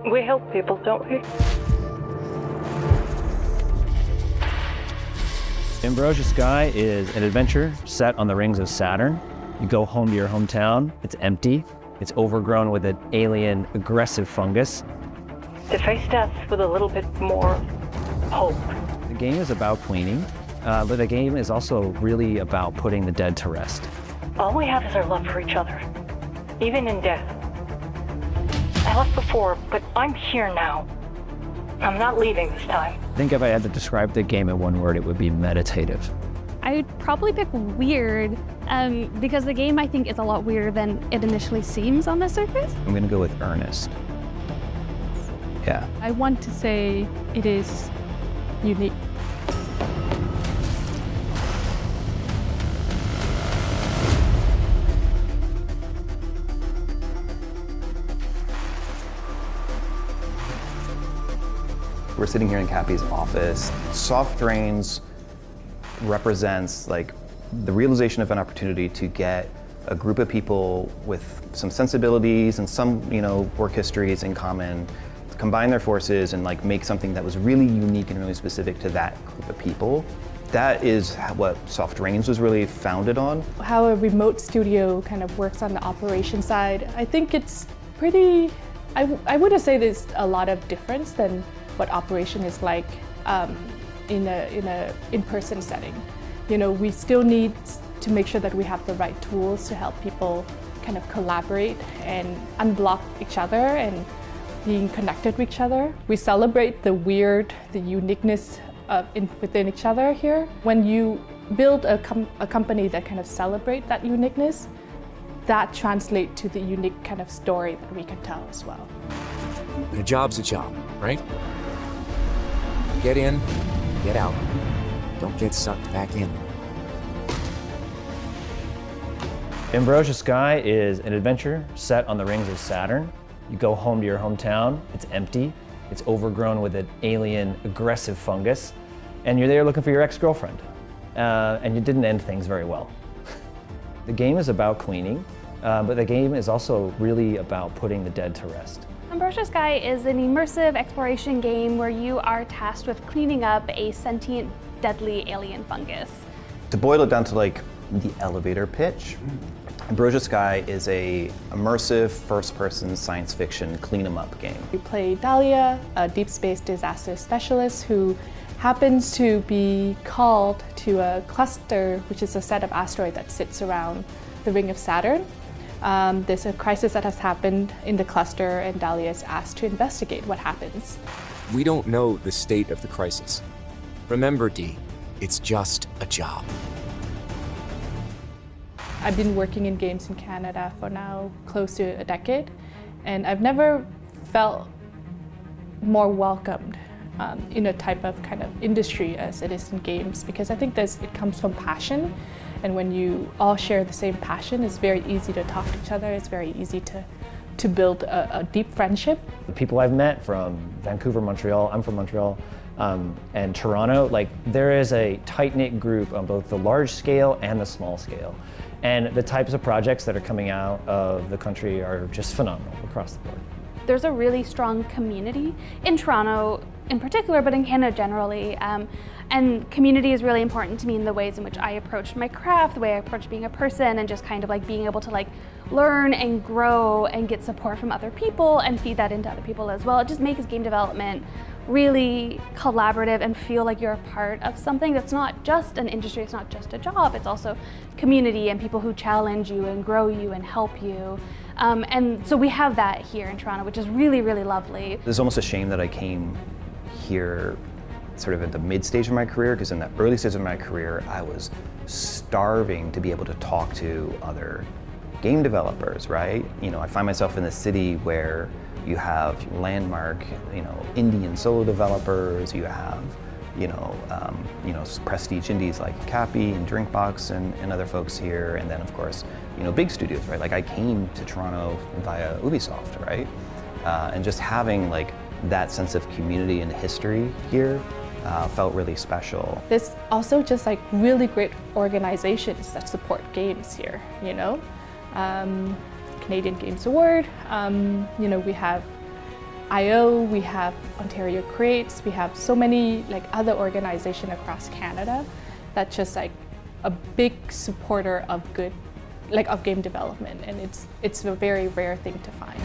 We help people, don't we? Ambrosia Sky is an adventure set on the rings of Saturn. You go home to your hometown, it's empty, it's overgrown with an alien aggressive fungus. To face death with a little bit more hope. The game is about cleaning, but the game is also really about putting the dead to rest. All we have is our love for each other, even in death. I left before, but I'm here now. I'm not leaving this time. I think if I had to describe the game in one word, it would be meditative. I'd probably pick weird, because the game I think is a lot weirder than it initially seems on the surface. I'm gonna go with earnest. Yeah. I want to say it is unique. We're sitting here in Cappy's office. Soft Drains represents like the realization of an opportunity to get a group of people with some sensibilities and some, work histories in common, combine their forces and like make something that was really unique and really specific to that group of people. That is what Soft Drains was really founded on. How a remote studio kind of works on the operation side, I think it's pretty, I wouldn't say there's a lot of difference than what operation is like in a in-person setting. We still need to make sure that we have the right tools to help people kind of collaborate and unblock each other and being connected with each other. We celebrate the weird, the uniqueness within each other here. When you build a company that kind of celebrate that uniqueness, that translates to the unique kind of story that we can tell as well. A job's a job, right? Get in, get out. Don't get sucked back in. Ambrosia Sky is an adventure set on the rings of Saturn. You go home to your hometown, it's empty, it's overgrown with an alien aggressive fungus, and you're there looking for your ex-girlfriend. And you didn't end things very well. The game is about cleaning, but the game is also really about putting the dead to rest. Ambrosia Sky is an immersive exploration game where you are tasked with cleaning up a sentient, deadly alien fungus. To boil it down to like the elevator pitch, Ambrosia Sky is a immersive first-person science fiction clean 'em up game. We play Dahlia, a deep space disaster specialist who happens to be called to a cluster, which is a set of asteroids that sits around the ring of Saturn. There's a crisis that has happened in the cluster, and Dahlia is asked to investigate what happens. We don't know the state of the crisis. Remember, Dee, it's just a job. I've been working in games in Canada for now close to a decade, and I've never felt more welcomed in a type of kind of industry as it is in games, because I think it comes from passion, and when you all share the same passion, it's very easy to talk to each other, it's very easy to build a deep friendship. The people I've met from Vancouver, Montreal, I'm from Montreal, and Toronto, there is a tight-knit group on both the large scale and the small scale. And the types of projects that are coming out of the country are just phenomenal across the board. There's a really strong community in Toronto in particular, but in Canada generally. And community is really important to me in the ways in which I approach my craft, the way I approach being a person, and just kind of being able to learn and grow and get support from other people and feed that into other people as well. It just makes game development really collaborative and feel like you're a part of something that's not just an industry, it's not just a job, it's also community and people who challenge you and grow you and help you. And so we have that here in Toronto, which is really, really lovely. It's almost a shame that I came here sort of at the mid stage of my career, because in the early stage of my career, I was starving to be able to talk to other game developers, right? I find myself in a city where you have landmark, Indian solo developers, you have, prestige indies like Cappy and Drinkbox and other folks here, and then of course, big studios, right? I came to Toronto via Ubisoft, right? And just having that sense of community and history here felt really special. There's also just really great organizations that support games here, Canadian Games Award, we have IO, we have Ontario Creates, we have so many like other organizations across Canada that's just like a big supporter of good, like of game development, and it's a very rare thing to find.